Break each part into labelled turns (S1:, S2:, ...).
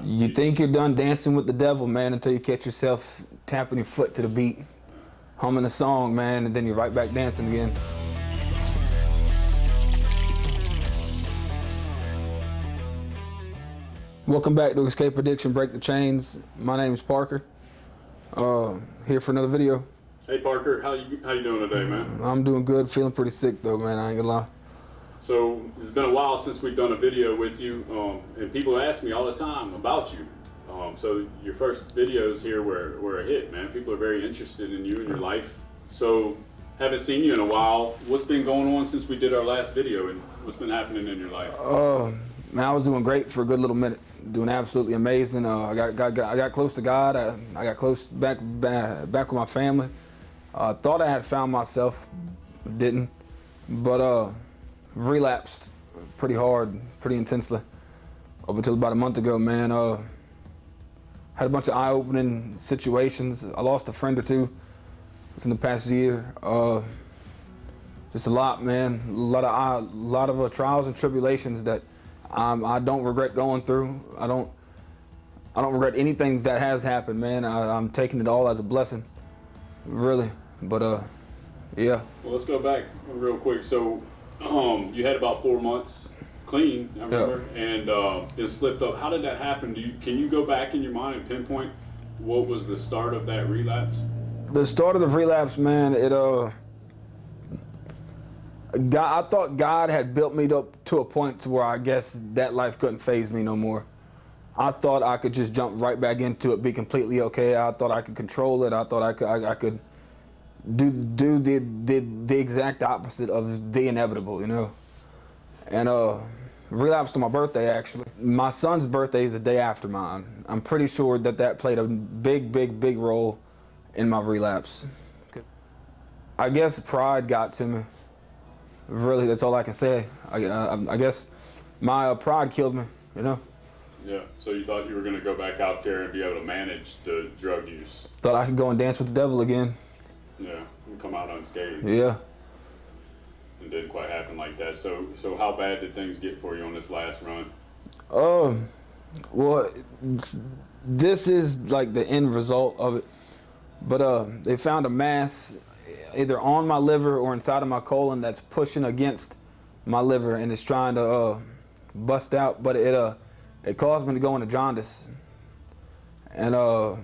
S1: You think you're done dancing with the devil, man, until you catch yourself tapping your foot to the beat, humming a song, man, and then you're right back dancing again. Welcome back to Escape Addiction, Break the Chains. My name's Parker. Here for another video.
S2: Hey Parker, how you doing today, man?
S1: I'm doing good, feeling pretty sick though, man, I ain't gonna lie.
S2: So, it's been a while since we've done a video with you, and people ask me all the time about you. So your first videos here were a hit, man. People are very interested in you and your life. So, haven't seen you in a while. What's been going on since we did our last video, and what's been happening in your life?
S1: Man, I was doing great for a good little minute, doing absolutely amazing. I got close to God. I got close back with my family. Thought I had found myself, didn't, but relapsed pretty hard, pretty intensely, up until about a month ago, man. Had a bunch of eye-opening situations. I lost a friend or two within the past year. Just a lot, man. A lot of trials and tribulations that I don't regret going through. I don't regret anything that has happened, man. I'm taking it all as a blessing, really. But yeah.
S2: Well, let's go back real quick. So, you had about 4 months clean, I remember, and it slipped up. How did that happen? Can you go back in your mind and pinpoint what was the start of that relapse?
S1: The start of the relapse, man, I thought God had built me up to a point to where I guess that life couldn't faze me no more. I thought I could just jump right back into it, be completely okay. I thought I could control it. I thought I could do the exact opposite of the inevitable, you know. And relapsed on my birthday, actually. My son's birthday is the day after mine. I'm pretty sure that played a big role in my relapse. I guess pride got to me. Really, that's all I can say. I guess my pride killed me, you know?
S2: Yeah, so you thought you were going to go back out there and be able to manage the drug use?
S1: Thought I could go and dance with the devil again.
S2: Yeah, and come out unscathed.
S1: Yeah.
S2: It didn't quite happen like that. So how bad did things get for you on this last run?
S1: Well, this is like the end result of it. But they found a mass either on my liver or inside of my colon that's pushing against my liver, and it's trying to bust out. But it caused me to go into jaundice, and a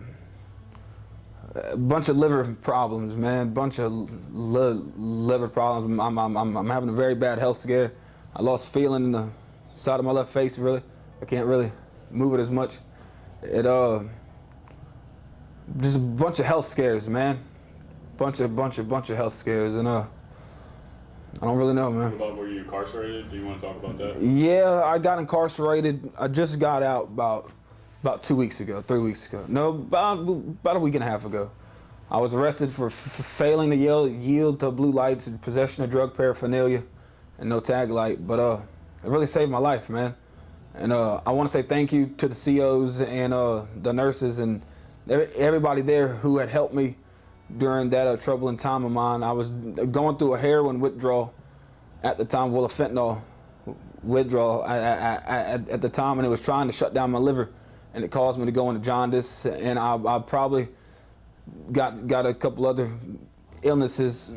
S1: bunch of liver problems, man. Bunch of liver problems. I'm having a very bad health scare. I lost feeling in the side of my left face. Really, I can't really move it as much. Just a bunch of health scares, man. Bunch of health scares, and I don't really know, man.
S2: What about, were you incarcerated? Do you want to talk about that?
S1: Yeah, I got incarcerated. I just got out about 2 weeks ago, 3 weeks ago. No, about a week and a half ago. I was arrested for failing to yield to blue lights and possession of drug paraphernalia and no tag light. But it really saved my life, man. And I want to say thank you to the COs and the nurses and everybody there who had helped me during that troubling time of mine. I was going through a heroin withdrawal at the time, well, a fentanyl withdrawal at the time, and it was trying to shut down my liver, and it caused me to go into jaundice, and I probably got a couple other illnesses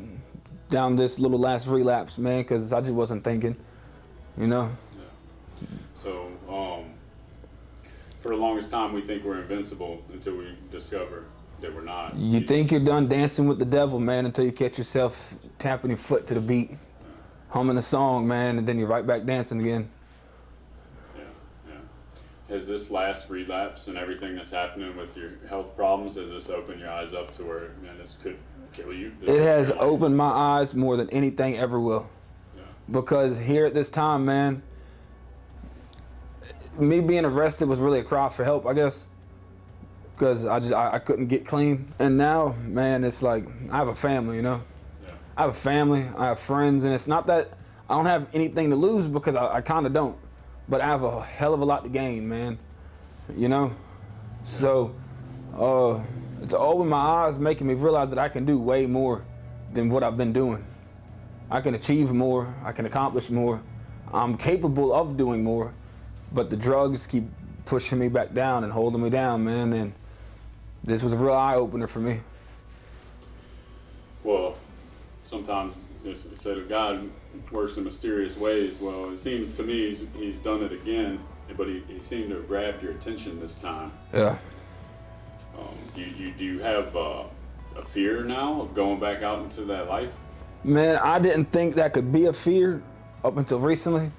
S1: down this little last relapse, man, because I just wasn't thinking, you know.
S2: Yeah. So, for the longest time, we think we're invincible until we discover that we're not.
S1: You think you're done dancing with the devil, man, until you catch yourself tapping your foot to the beat, humming a song, man, and then you're right back dancing again.
S2: Yeah. Has this last relapse and everything that's happening with your health problems, has this opened your eyes up to where, man, this could kill you?
S1: It has opened my eyes more than anything ever will.
S2: Yeah.
S1: Because here at this time, man, me being arrested was really a cry for help, I guess. Because I couldn't get clean. And now, man, it's like, I have a family, you know?
S2: Yeah.
S1: I have a family, I have friends, and it's not that I don't have anything to lose, because I kind of don't. But I have a hell of a lot to gain, man, you know? Yeah. So, it's opened my eyes, making me realize that I can do way more than what I've been doing. I can achieve more, I can accomplish more. I'm capable of doing more, but the drugs keep pushing me back down and holding me down, man. And this was a real eye opener for me.
S2: Well, sometimes it's said that God works in mysterious ways. Well, it seems to me he's done it again, but he seemed to have grabbed your attention this time.
S1: Yeah.
S2: Do you have a fear now of going back out into that life?
S1: Man, I didn't think that could be a fear up until recently.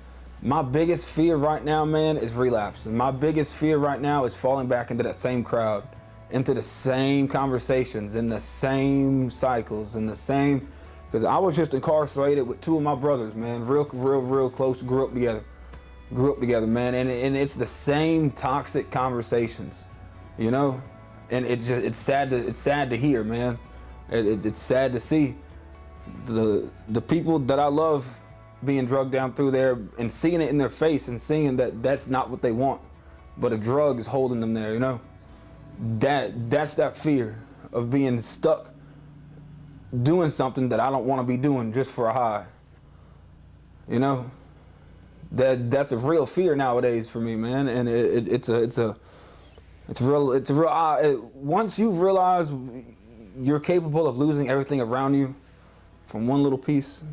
S1: My biggest fear right now, man, is relapse. And my biggest fear right now is falling back into that same crowd, into the same conversations, in the same cycles, in the same, because I was just incarcerated with two of my brothers, man, real close, grew up together, man, and it's the same toxic conversations, you know, and it's sad to hear, man. It's sad to see the people that I love being drugged down through there and seeing it in their face and seeing that that's not what they want, but a drug is holding them there, you know. That's that fear of being stuck doing something that I don't want to be doing just for a high, you know. That's a real fear nowadays for me, man, and it's a real once you realize you're capable of losing everything around you from one little piece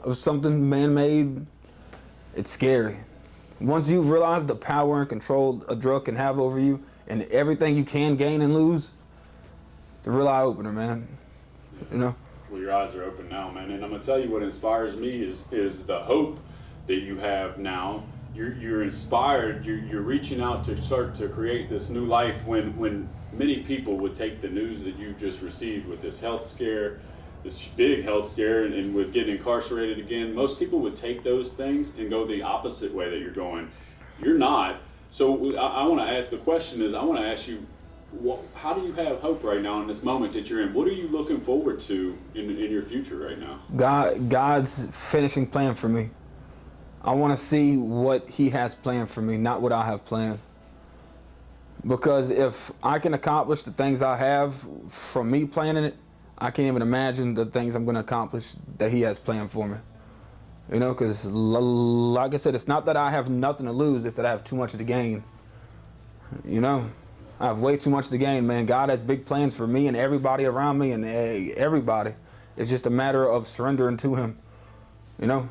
S1: of something man-made, it's scary. Once you realize the power and control a drug can have over you and everything you can gain and lose, it's a real eye-opener, man, you know?
S2: Well, your eyes are open now, man, and I'm gonna tell you what inspires me is the hope that you have now. You're inspired, you're reaching out to start to create this new life when many people would take the news that you just received with this health scare, this big health scare, and with getting incarcerated again. Most people would take those things and go the opposite way that you're going. You're not. So I want to ask, the question is, I want to ask you, how do you have hope right now in this moment that you're in? What are you looking forward to in your future right now?
S1: God's finishing plan for me. I want to see what he has planned for me, not what I have planned. Because if I can accomplish the things I have from me planning it, I can't even imagine the things I'm going to accomplish that he has planned for me. You know, because like I said, it's not that I have nothing to lose, it's that I have too much to gain. You know, I have way too much to gain, man. God has big plans for me and everybody around me and everybody. It's just a matter of surrendering to him, you know.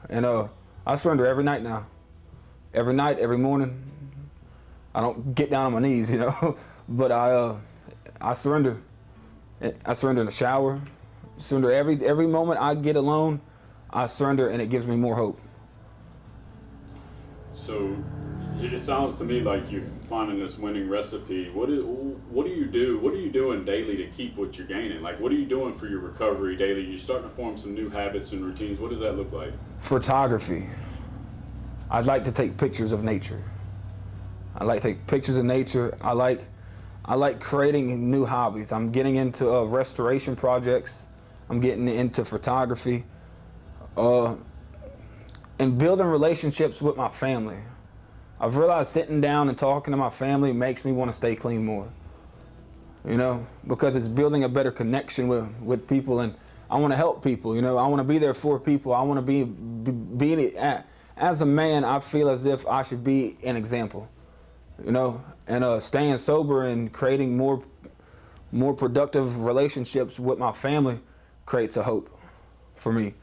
S1: And I surrender every night now. Every night, every morning. I don't get down on my knees, you know, but I surrender. I surrender in the shower. Surrender every moment I get alone. I surrender, and it gives me more hope.
S2: So it sounds to me like you're finding this winning recipe. What do you do? What are you doing daily to keep what you're gaining? Like, what are you doing for your recovery daily? You're starting to form some new habits and routines. What does that look like?
S1: Photography. I'd like to take pictures of nature. I like to take pictures of nature. I like creating new hobbies. I'm getting into restoration projects. I'm getting into photography. And building relationships with my family. I've realized sitting down and talking to my family makes me want to stay clean more. You know, because it's building a better connection with people, and I want to help people, you know. I want to be there for people. I want to be as a man, I feel as if I should be an example, you know, and staying sober and creating more productive relationships with my family creates a hope for me.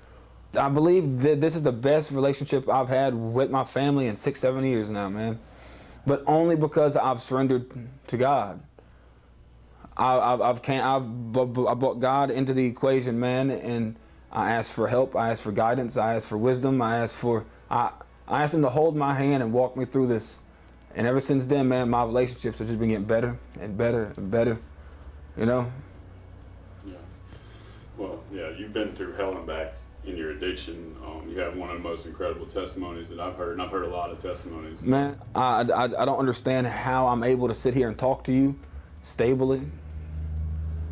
S1: I believe that this is the best relationship I've had with my family in 6-7 years now, man. But only because I've surrendered to God. I brought God into the equation, man, and I asked for help. I asked for guidance. I asked for wisdom. I asked him to hold my hand and walk me through this. And ever since then, man, my relationships have just been getting better and better and better, you know?
S2: Yeah. Well, yeah, you've been through hell and back in your addiction. You have one of the most incredible testimonies that I've heard, and I've heard a lot of testimonies.
S1: Man, I don't understand how I'm able to sit here and talk to you stably.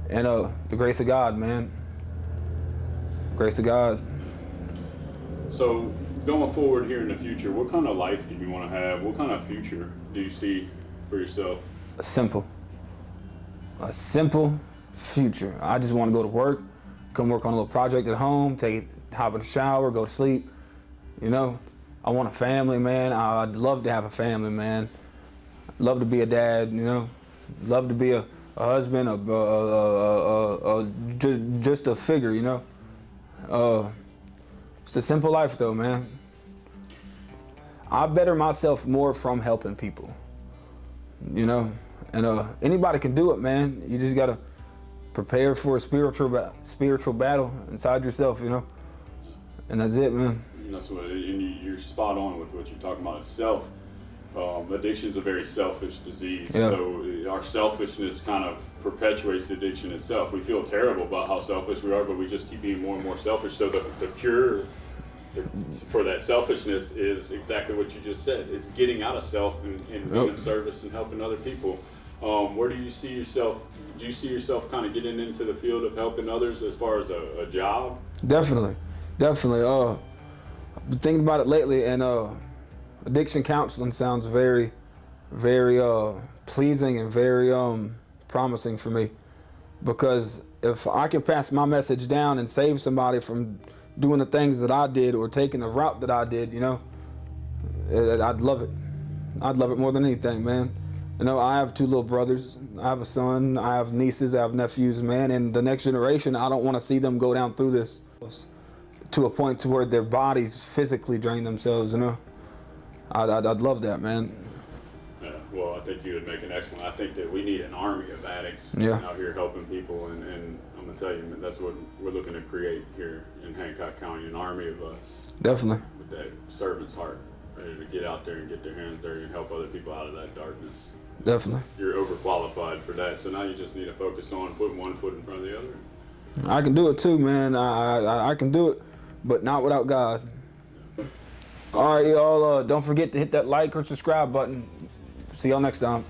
S1: And the grace of God, man. Grace of God.
S2: So going forward here in the future, what kind of life do you want to have? What kind of future do you see for yourself?
S1: A simple future. I just want to go to work, come work on a little project at home, hop in the shower, go to sleep. You know, I want a family, man. I'd love to have a family, man. love to be a dad, you know, love to be a husband, just a figure, you know. It's a simple life though, man. I better myself more from helping people, you know, and anybody can do it, man. You just gotta prepare for a spiritual battle inside yourself, you know, and that's it, man.
S2: And that's what, and you're spot on with what you're talking about. Is self. Addiction's a very selfish disease,
S1: Yeah.
S2: so our selfishness kind of perpetuates the addiction itself. We feel terrible about how selfish we are, but we just keep being more and more selfish. So the cure for that selfishness is exactly what you just said. It's getting out of self and being of service and helping other people. Where do you see yourself? Do you see yourself kind of getting into the field of helping others as far as a job?
S1: Definitely. I've been thinking about it lately, and addiction counseling sounds very, very pleasing and very promising for me, because if I can pass my message down and save somebody from doing the things that I did or taking the route that I did, you know, I'd love it. I'd love it more than anything, man. You know, I have 2 little brothers. I have a son. I have nieces. I have nephews, man. And the next generation, I don't want to see them go down through this to a point to where their bodies physically drain themselves, you know. I'd love that, man.
S2: Yeah, well, I think you would make an excellent. I think that we need an army of addicts out here helping people, and I'm gonna tell you, that's what we're looking to create here in Hancock County, an army of us.
S1: Definitely.
S2: With that servant's heart, ready to get out there and get their hands dirty and help other people out of that darkness.
S1: Definitely.
S2: You're overqualified for that, so now you just need to focus on putting one foot in front of the other.
S1: I can do it too, man. I can do it, but not without God. All right, y'all, don't forget to hit that like or subscribe button. See y'all next time.